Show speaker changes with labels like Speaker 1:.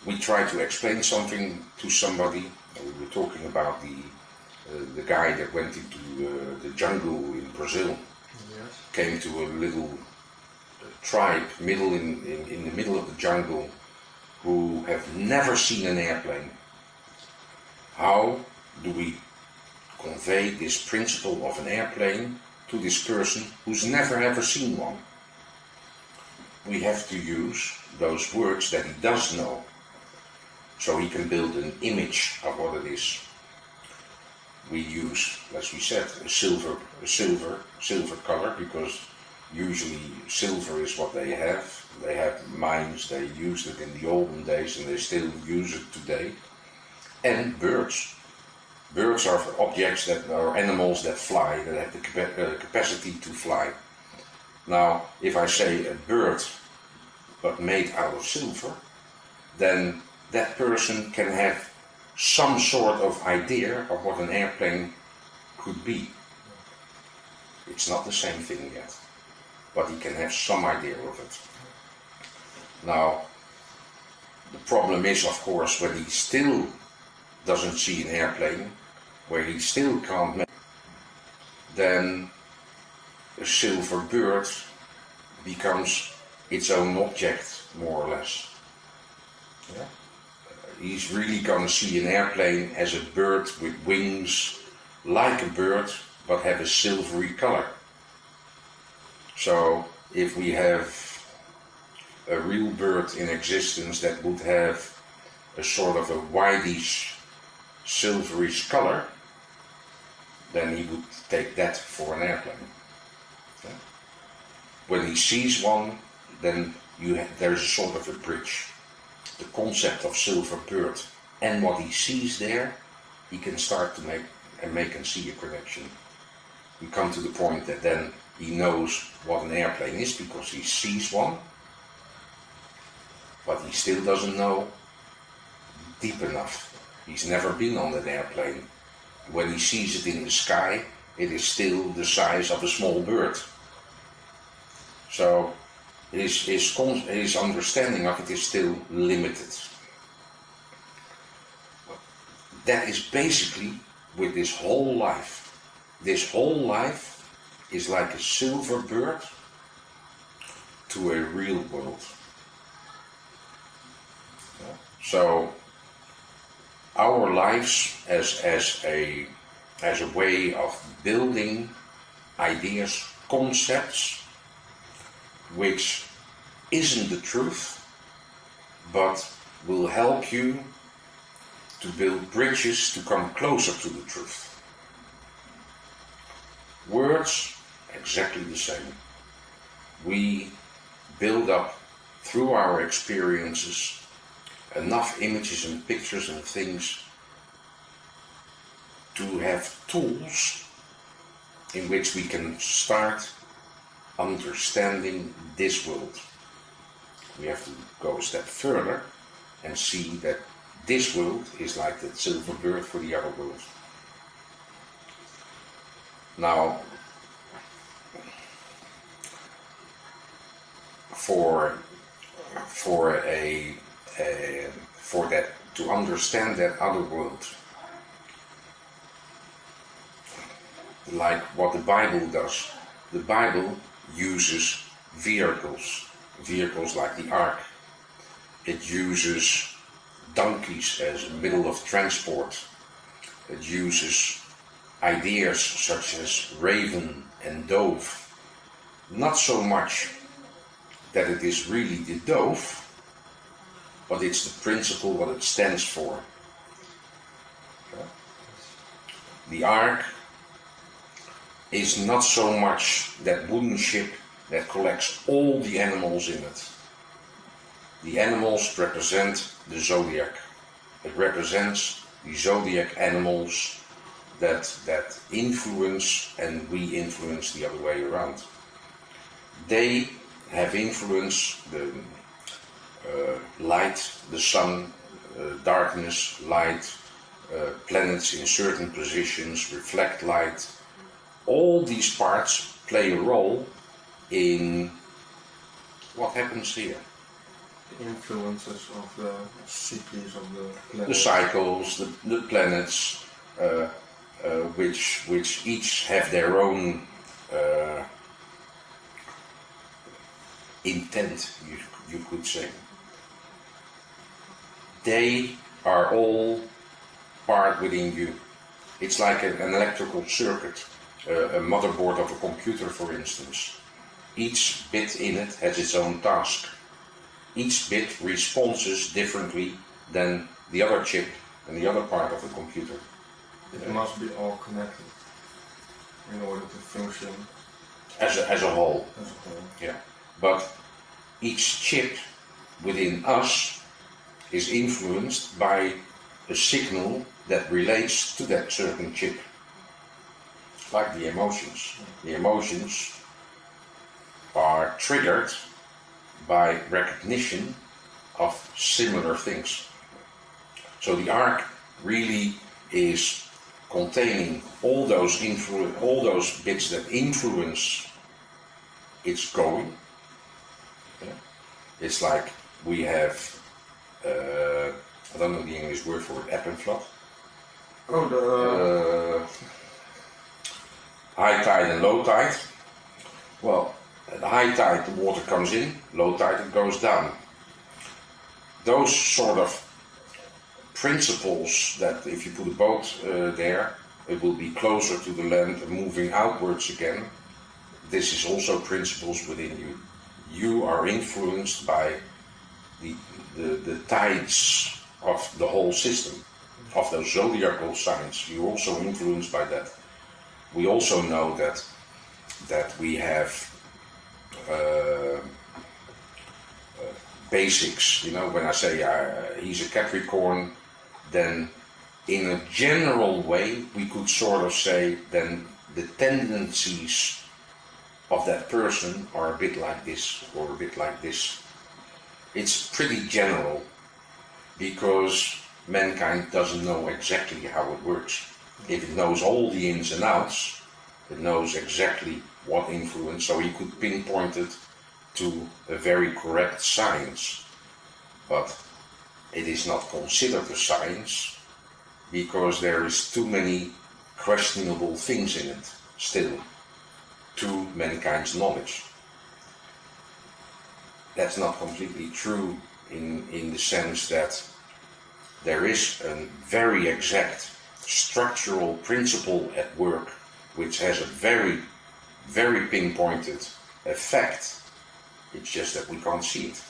Speaker 1: we try to explain something to somebody. We were talking about the guy that went into the jungle in Brazil.
Speaker 2: Yes.
Speaker 1: Came to a little tribe in the middle of the jungle who have never seen an airplane. How do we convey this principle of an airplane to this person who's never ever seen one? We have to use those words that he does know, so he can build an image of what it is. We use, as we said, a silver color, because usually silver is what they have. They have mines, they used it in the olden days and they still use it today. And birds. Birds are objects that are animals that fly, that have the capacity to fly. Now, if I say a bird but made out of silver, then that person can have some sort of idea of what an airplane could be. It's not the same thing yet, but he can have some idea of it. Now, the problem is, of course, when he still doesn't see an airplane, where he still can't make, then a silver bird becomes its own object, more or less. Yeah? He's really going to see an airplane as a bird with wings, like a bird, but have a silvery color. So if we have a real bird in existence that would have a sort of a whitish, silverish color, then he would take that for an airplane. Yeah? When he sees one, then there's a sort of a bridge. The concept of silver bird and what he sees there, he can start to make and see a connection. We come to the point that then he knows what an airplane is because he sees one, but he still doesn't know deep enough. He's never been on an airplane. When he sees it in the sky, it is still the size of a small bird. So his understanding of it is still limited. That is basically with this whole life. This whole life is like a silver bird to a real world. So our lives as a way of building ideas, concepts, which isn't the truth, but will help you to build bridges to come closer to the truth. Words, exactly the same. We build up through our experiences enough images and pictures and things to have tools in which we can start understanding this world. We have to go a step further and see that this world is like the silver bird for the other world. Now, for that, to understand that other world, like what the Bible does, the Bible uses vehicles like the ark. It uses donkeys as a middle of transport. It uses ideas such as raven and dove. Not so much that it is really the dove, but it's the principle, what it stands for. The ark is not so much that wooden ship that collects all the animals in it. The animals represent the zodiac. It represents the zodiac animals that influence, and we influence the other way around. They have influence, the light, the sun, darkness, light, planets in certain positions reflect light. All these parts play a role in what happens here.
Speaker 2: The influences of the cities of the planets.
Speaker 1: The cycles, the planets, which each have their own intent, you could say. They are all part within you. It's like an electrical circuit, a motherboard of a computer, for instance. Each bit in it has its own task. Each bit responds differently than the other chip and the other part of the computer.
Speaker 2: It must be all connected in order to function
Speaker 1: as a whole.
Speaker 2: As a whole.
Speaker 1: Yeah. But each chip within us is influenced by a signal that relates to that certain chip. Like the emotions. The emotions are triggered by recognition of similar things. So the arc really is containing all those bits that influence its going. Yeah. It's like we have, I don't know the English word for it, ebb and flow.
Speaker 2: Oh, the
Speaker 1: high tide and low tide. Well, at high tide the water comes in, low tide it goes down. Those sort of principles that if you put a boat there, it will be closer to the land and moving outwards again. This is also principles within you. You are influenced by the tides of the whole system, of those zodiacal signs. You're also influenced by that. We also know that we have basics. You know, when I say he's a Capricorn, then in a general way we could sort of say then the tendencies of that person are a bit like this or a bit like this. It's pretty general because mankind doesn't know exactly how it works. If it knows all the ins and outs, it knows exactly what influence, so he could pinpoint it to a very correct science. But it is not considered a science because there is too many questionable things in it still to mankind's knowledge. That's not completely true in the sense that there is a very exact structural principle at work which has a very, very pinpointed effect. It's just that we can't see it.